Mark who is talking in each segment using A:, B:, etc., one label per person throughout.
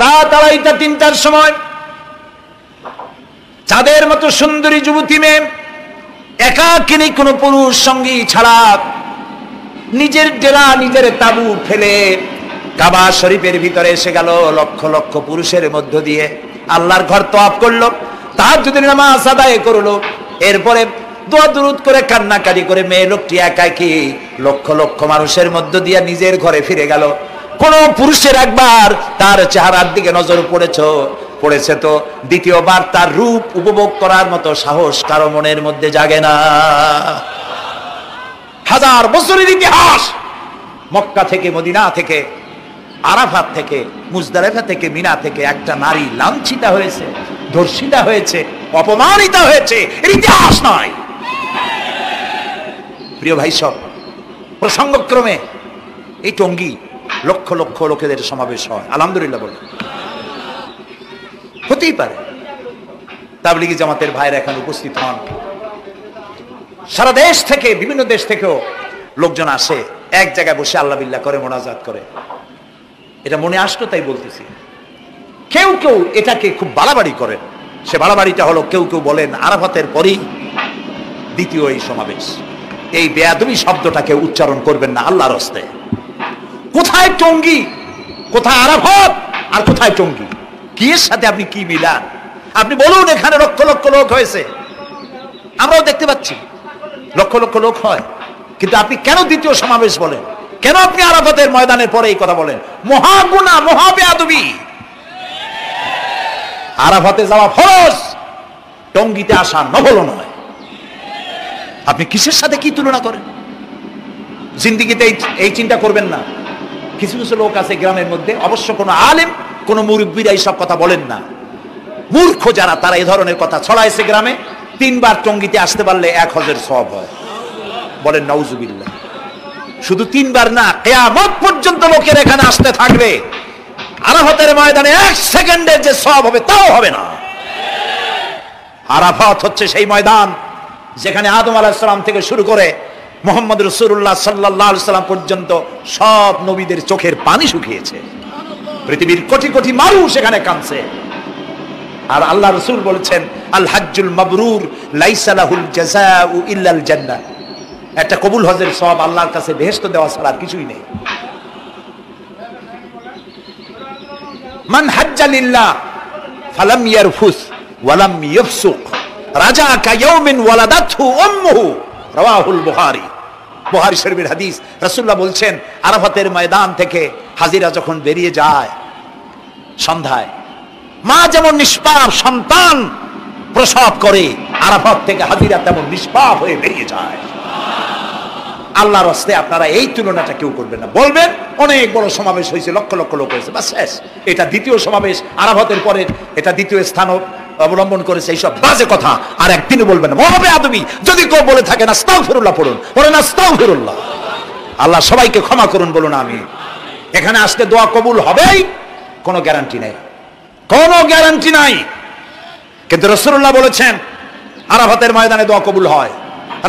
A: রাত 2:30-3টার সময় চাঁদের মতো সুন্দরী যুবতী মেয়ে একাকিনী কোনো পুরুষ সঙ্গী ছাড়া নিজের ডেরা নিজের তাবু ফেলে কাবা শরীফের ভিতরে এসে গেল। লক্ষ লক্ষ পুরুষের মধ্য দিয়ে আল্লাহর ঘর তওয়াফ করলো, তাহাজ্জুদের নামাজ আদায় করলো, এরপরে দোয়া দুরূদ করে কান্নাকাটি করে মেয়ে লোকটি একাকী লক্ষ লক্ষ মানুষের মধ্য দিয়ে নিজের ঘরে ফিরে গেল। কোন পুরুষের একবার তার চেহারার দিকে নজর পড়েছে তো দ্বিতীয়বার তার রূপ উপভোগ করার মতো সাহস কারো মনের মধ্যে জাগে না। হাজার বছরের ইতিহাস, মক্কা থেকে, মদিনা থেকে, আরাফাত থেকে, মুজদালিফা থেকে, মিনা থেকে একটা নারী লাঞ্ছিতা হয়েছে, ধর্ষিতা হয়েছে, অপমানিতা হয়েছে, এর ইতিহাস নয়। প্রিয় ভাই সব, প্রসঙ্গক্রমে এই টঙ্গী লক্ষ লক্ষ লোকেদের সমাবেশ হয়, আলহামদুলিল্লাহ বলে। হতেই পারে তাবলীগী জামাতের ভাইরা এখানে উপস্থিত হন, সারা দেশ থেকে, বিভিন্ন দেশ থেকেও লোকজন আসে, এক জায়গায় বসে আল্লাহ বিল্লাহ করে, মোনাজাত করে। এটা মনে আসলো তাই বলতেছি। কেউ কেউ এটাকে খুব বাড়াবাড়ি করেন। সে বাড়াবাড়িটা হলো, কেউ কেউ বলেন আরাফাতের পরেই দ্বিতীয় এই সমাবেশ। এই বেয়াদবি শব্দটাকে উচ্চারণ করবেন না আল্লাহর হস্তে। কোথায় টঙ্গী, কোথায় আরাফাত, আর কোথায় টঙ্গী? কি এর সাথে আপনি কি মিলান? আপনি বলুন এখানে লক্ষ লক্ষ লোক হয়েছে, আমরাও দেখতে পাচ্ছি লক্ষ লক্ষ লোক হয়, কিন্তু আপনি কেন দ্বিতীয় সমাবেশ বলেন? কেন আপনি আরাফাতের ময়দানের পরে এই কথা বলেন? মহাগুনাহ, মহাবেয়াদবি। আরাফাতে যাওয়া ফরজ, টঙ্গীতে আসা নফল নয়। আপনি কিসের সাথে কি তুলনা করেন? জিন্দেগিতে এই চিন্তা করবেন না। কিছু কিছু লোক আছে গ্রামের মধ্যে, অবশ্য কোনো আলেম, কোনো মুরব্বীরা এইসব কথা বলেন না। মূর্খ যারা, তারা এই ধরনের কথা ছড়াইছে গ্রামে। 3 বার টঙ্গীতে আসতে পারলে 1 হজের সওয়াব হয়। বলেন নাউজুবিল্লাহ। শুধু 3 বার না, কিয়ামত পর্যন্ত লোকের এখানে আসতে থাকবে। আরাফাতের ময়দানে 1 সেকেন্ডের যে সওয়াব হবে তাও হবে না। আরাফাত হচ্ছে সেই ময়দান যেখানে আদম আলাইহিস সালাম থেকে শুরু করে মুহাম্মদ রাসূলুল্লাহ সাল্লাল্লাহু আলাইহি সাল্লাম পর্যন্ত সব নবীদের চোখের পানি শুকিয়েছে। পৃথিবীর কোটি কোটি মানুষ এখানে কাঁদছে। আর আল্লাহ রাসূল বলেছেন, আল হাজ্জুল মাবরুর লাইসা লাহুল জাযাউ ইল্লাল জান্নাহ। একটা কবুল হজের সওয়াব আল্লাহর কাছে বেহেশত দেওয়া ছাড়া আর কিছুই নেই। মান হাজ্জা লিল্লাহ ফালাম ইয়ারফুস ওয়ালাম ইয়াফসুক রাজা কায়াউমিন ওয়ালাদাতহু উম্মুহু, রাওয়াহুল বুখারী। বুখারী শরীফের হাদিস। রাসূলুল্লাহ বলছেন, আরাফাতের ময়দান থেকে হাজিরা যখন বেরিয়ে যায় সন্ধ্যায়, মা যেমন নিষ্পাপ সন্তান প্রসব করে, আরাফাত থেকে হাজিরা তেমন নিষ্পাপ হয়ে বেরিয়ে যায়। আল্লাহর হস্তে আপনারা এই তুলনাটা কেউ করবেন না। বলবেন অনেক বড় সমাবেশ হয়েছে, লক্ষ লক্ষ লোক হয়েছে, বাস শেষ। এটা দ্বিতীয় সমাবেশ, আরাফাতের পরে এটা দ্বিতীয় স্থান অবলম্বন করেছে, এইসব বাজে কথা আর একদিনও বলবেন না। মহাবেয়াদবি যদি কেউ বলে থাকেন, আস্তাগফিরুল্লাহ পড়ুন, বলেন আস্তাগফিরুল্লাহ। আল্লাহ সবাইকে ক্ষমা করুন, বলুন আমিন। এখানে আসলে দোয়া কবুল হবেই, কোনো গ্যারান্টি নেই, কোনো গ্যারান্টি নাই। কিন্তু রাসূলুল্লাহ বলেছেন আরাফাতের ময়দানে দোয়া কবুল হয়।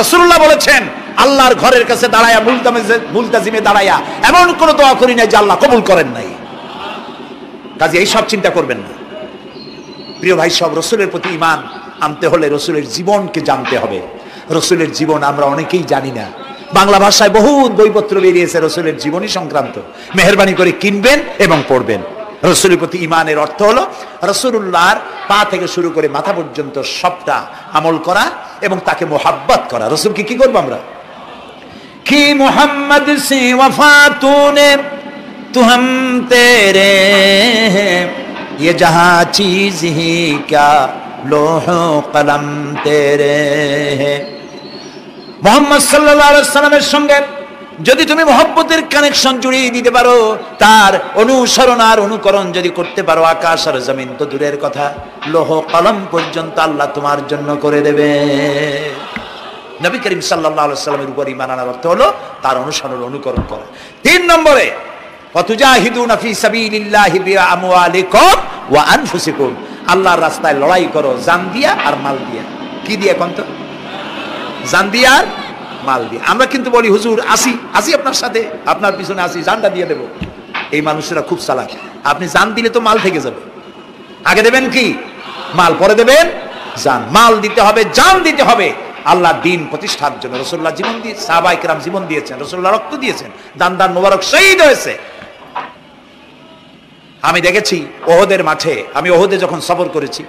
A: রাসূলুল্লাহ বলেছেন, আল্লাহর ঘরের কাছে দাঁড়ায়া, মুলতাজিমে দাঁড়ায়া এমন কোন দোয়া করি নাই যে আল্লাহ কবুল করেন নাই। কাজে এই সব চিন্তা করবেন না। প্রিয় ভাই সব, রসুলের প্রতি ঈমান আনতে হলে রসুলের জীবনকে জানতে হবে। রসুলের জীবন আমরা অনেকেই জানি না। বাংলা ভাষায় বহুত বইপত্র বেরিয়েছে রসুলের জীবনী সংক্রান্ত, মেহেরবানি করে কিনবেন এবং পড়বেন। রসুলের প্রতি ঈমানের অর্থ হলো রসুলুল্লাহর পা থেকে শুরু করে মাথা পর্যন্ত সবটা আমল করা এবং তাকে মোহাব্বত করা। রসুলকে কি করবো আমরা? কি মোহাম্মদ সে ওয়াফা তূনে তু হাম তেরে ये जहां चीज ही क्या लोहो कलम तेरे है। মুহাম্মদ সাল্লাল্লাহু আলাইহি ওয়াসাল্লামের সঙ্গে যদি তুমি মহব্বতের কানেকশন জুড়িয়ে দিতে পারো, তার অনুসরণ আর অনুকরণ যদি করতে পারো, আকাশ আর জমিন তো দূরের কথা, লৌহ কলম পর্যন্ত আল্লাহ তোমার জন্য করে দেবে। নবী করিম সাল্লাল্লাহু আলাইহি ওয়াসাল্লামের উপর ঈমান আনার অর্থ হলো তার অনুসরণ অনুকরণ করা। 3 নম্বরে ফাতুজাহিদুনা ফি সাবিলিল্লাহি বিআমওয়ালিকুম ওয়া আনফুসিকুম, আল্লাহর রাস্তায় লড়াই করো জান দিয়া আর মাল দিয়া। কি দিয়ে কোন তো? জান দিয়া আর মাল দিয়ে। আমরা কিন্তু বলি হুজুর আসি আপনার সাথে, আপনার পিছনে আসি, জানটা দিয়ে দেব। এই মানুষেরা খুব চালাক। আপনি জান দিলে তো মাল থেকে যাবে, আগে দেবেন কি মাল, পরে দেবেন জান। মাল দিতে হবে, জান দিতে হবে আল্লাহ দিন প্রতিষ্ঠার জন্য। রাসূলুল্লাহ জীবন দিয়ে, সাহাবায়ে কেরাম জীবন দিয়েছেন, রাসূলুল্লাহ রক্ত দিয়েছেন, দান মোবারক শহীদ হয়েছে। আমি দেখেছি ওহদের মাঠে, আমি ওহদে যখন সফর করেছি,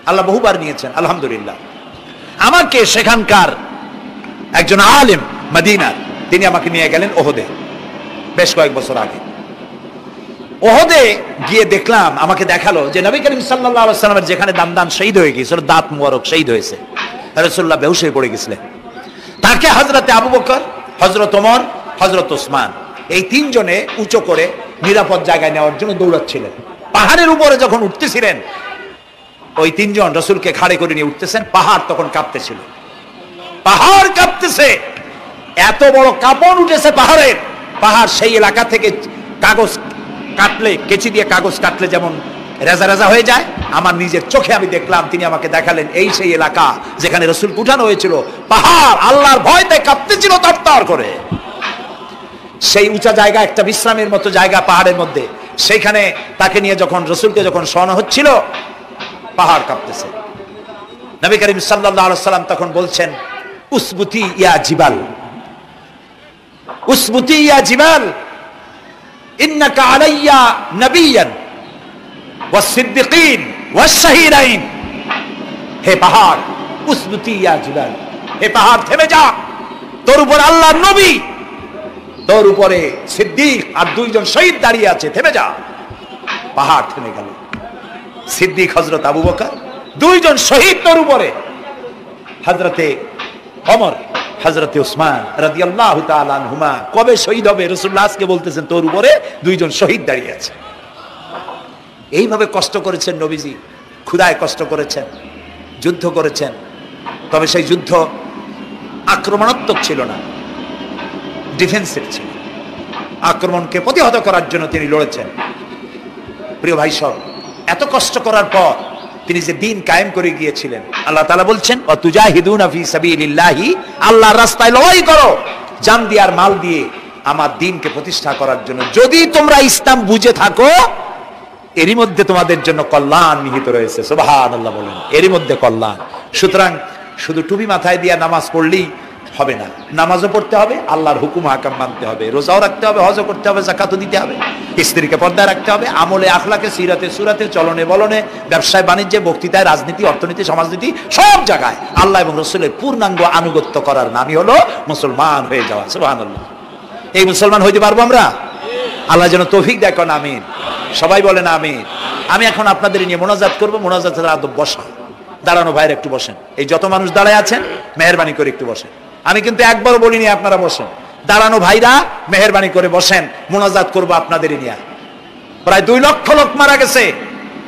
A: আল্লাহ বহুবার নিয়েছেন আলহামদুলিল্লাহ। আমাকে সেখানকার একজন আলেম মদিনার, তিনি আমাকে নিয়ে গেলেন ওহদে বেশ কয়েক বছর আগে। ওহদে গিয়ে দেখলাম, আমাকে দেখালো যে নবী করিম সাল্লাল্লাহু আলাইহি ওয়াসাল্লামের যেখানে দান শহীদ হয়ে গিয়েছিল, দাঁত মুবারক শহীদ হয়েছে, রাসূলুল্লাহ বেহুশ হয়ে পড়ে গেছিলেন। তাকে হযরতে আবু বকর, হযরত ওমর, হযরত ওসমান এই তিনজনে উঁচু করে নিরাপদ জায়গায় নেওয়ার জন্য দৌড়াচ্ছিলেন। পাহাড়ের উপরে যখন উঠতেছিলেন, ওই তিনজন রাসূলকে খাড়ে করে নিয়ে উঠতেছেন। পাহাড় তখন কাঁপতেছিল, পাহাড় কাঁপতেছে, এত বড় কাঁপন উঠেছে পাহাড়ের। পাহাড় সেই এলাকা থেকে কাগজ কাটলে, কেচি দিয়ে কাগজ কাটলে যেমন রেজা রেজা হয়ে যায়, আমার নিজের চোখে আমি দেখলাম। তিনি আমাকে দেখালেন এই সেই এলাকা যেখানে রাসূল উঠানো হয়েছিল। পাহাড় আল্লাহর ভয়তে কাঁপতেছিল তরতর করে। সেই উঁচা জায়গা, একটা বিশ্রামের মতো জায়গা পাহাড়ের মধ্যে, সেইখানে তাকে নিয়ে যখন রাসূলকে যখন শোয়ানো হচ্ছিল, পাহাড় কাঁপতেছে। নবী করিম সাল্লাল্লাহু আলাইহি ওয়াসাল্লাম তখন বলছেন, উসবুতি ইয়া জিবাল, উসবুতি ইয়া জিবাল, ইন্নাকা আলাইয়া নবিয়ান ওয়াস সিদ্দিকিন ওয়াস শাহীদাইন। হে পাহাড়, উসবুতি ইয়া জিবাল, হে পাহাড় থেমে যা, তোর উপর আল্লাহর নবী, তোর উপরে সিদ্দিক আর দুইজন শহীদ দাঁড়িয়ে আছে, থেমে যা। পাহাড় থেমে গেল। সিদ্দিক হযরত আবু বকর, দুইজন শহীদ তোর উপরে, হযরতে ওমর, হযরতে ওসমান রাদিয়াল্লাহু তাআলা আনহুমা। কবে শহীদ হবে রাসূলুল্লাহ আজকে বলতেছেন, তোর উপরে দুইজন শহীদ দাঁড়িয়ে আছে। এইভাবে কষ্ট করেছেন নবীজি, ক্ষুধায় কষ্ট করেছেন, যুদ্ধ করেছেন। তবে সেই যুদ্ধ আক্রমণাত্মক ছিল না, ডিফেন্সিভ ছিল। আক্রমণকে প্রতিহত করার জন্য তিনি লড়েছেন। প্রিয় ভাই সব, এত কষ্ট করার পর তিনি যে দিন কায়েম করে গিয়েছিলেন, আল্লাহ তাআলা বলছেন, ওয়াতুজাহিদুনা ফি সাবিলিল্লাহি, আল্লাহর রাস্তায় লড়াই করো জান দিয়ে আর মাল দিয়ে আমার দ্বীনকে প্রতিষ্ঠা করার জন্য। যদি তোমরা ইসলাম বুঝে থাকো, এরই মধ্যে তোমাদের জন্য কল্যাণ নিহিত রয়েছে। সুবহানাল্লাহ বলেন, এরই মধ্যে কল্যাণ। সুতরাং শুধু টুপি মাথায় দিয়ে নামাজ পড়লেই হবে না, নামাজও পড়তে হবে, আল্লাহর হুকুম হাকাম মানতে হবে, রোজাও রাখতে হবে, হজও করতে হবে, যাকাতও দিতে হবে, স্ত্রীকে পর্দায় রাখতে হবে, আমলে আখলাকে, সিরাতে সুরাতে, চলনে বলনে, ব্যবসায় বাণিজ্যে, বক্তৃতায়, রাজনীতি, অর্থনীতি, সমাজনীতি, সব জায়গায় আল্লাহ এবং রাসূলের পূর্ণাঙ্গ আনুগত্য করার নামই হলো মুসলমান হয়ে যাওয়া। সুবহানাল্লাহ। এই মুসলমান হইতে পারবো আমরা? আল্লাহ যেন তৌফিক দেয়, কোন আমিন। সবাই বলেন আমিন। আমি এখন আপনাদের নিয়ে মোনাজাত করবো। মোনাজাতের আদব বসা, দাঁড়ানো ভাইয়ের একটু বসেন। এই যত মানুষ দাঁড়ায় আছেন, মেহেরবানি করে একটু বসেন। আমি কিন্তু একবারও বলিনি আপনারা বসেন। দাঁড়ানো ভাইরা মেহেরবানি করে বসেন, মোনাজাত করবো আপনাদের নিয়ে। প্রায় 2 লক্ষ লোক মারা গেছে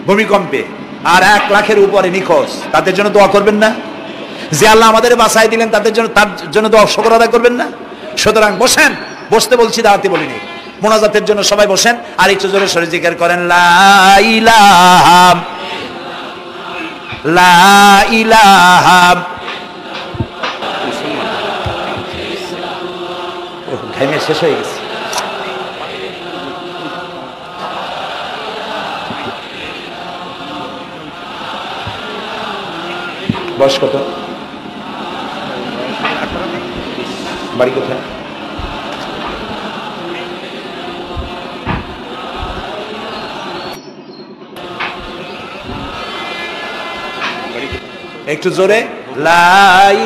A: ভূমিকম্পে, আর 1 লাখের উপরে নিখোঁজ। তাদের জন্য দোয়া করবেন না? যে আল্লাহ আমাদের বাঁচাই দিলেন, তাদের জন্য, তার জন্য দোয়া শুকর আদায় করবেন না? সুতরাং বসেন, বসতে বলছি, দাঁড়াতে বলিনি। মোনাজাতের জন্য সবাই বসেন, আর একটু জোরে সরে জিকির করেন, লা ইলাহা লা ইলাহা। ঘামে শেষ হয়ে গেছে। বয়স কত? বাড়ি কোথায়? একটু জোরে, লা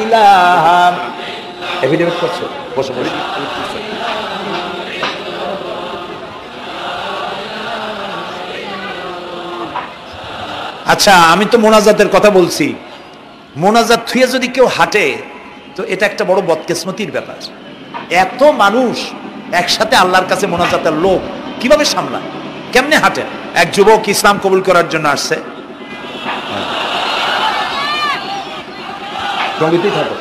A: ইলাহা। এফিডেভিট করছো? বসে বসে। আচ্ছা, আমি তো মোনাজাতের কথা বলছি। মোনাজাত থুয়ে যদি কেউ হাঁটে, তো এটা একটা বড় বদকিসমতির ব্যাপার। এত মানুষ একসাথে আল্লাহর কাছে মোনাজাতের লোক কিভাবে সামলায়, কেমনে হাঁটেন? এক যুবক ইসলাম কবুল করার জন্য আসছে। সঙ্গীতেই থাকো।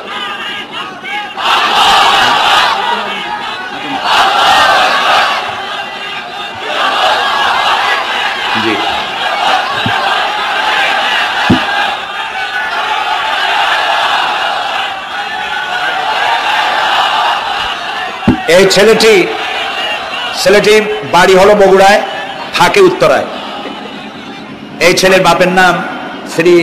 A: জি, এই ছেলেটি ছেলেটি বাড়ি হলো বগুড়ায়, থাকে উত্তরায়। এই ছেলের বাপের নাম শ্রী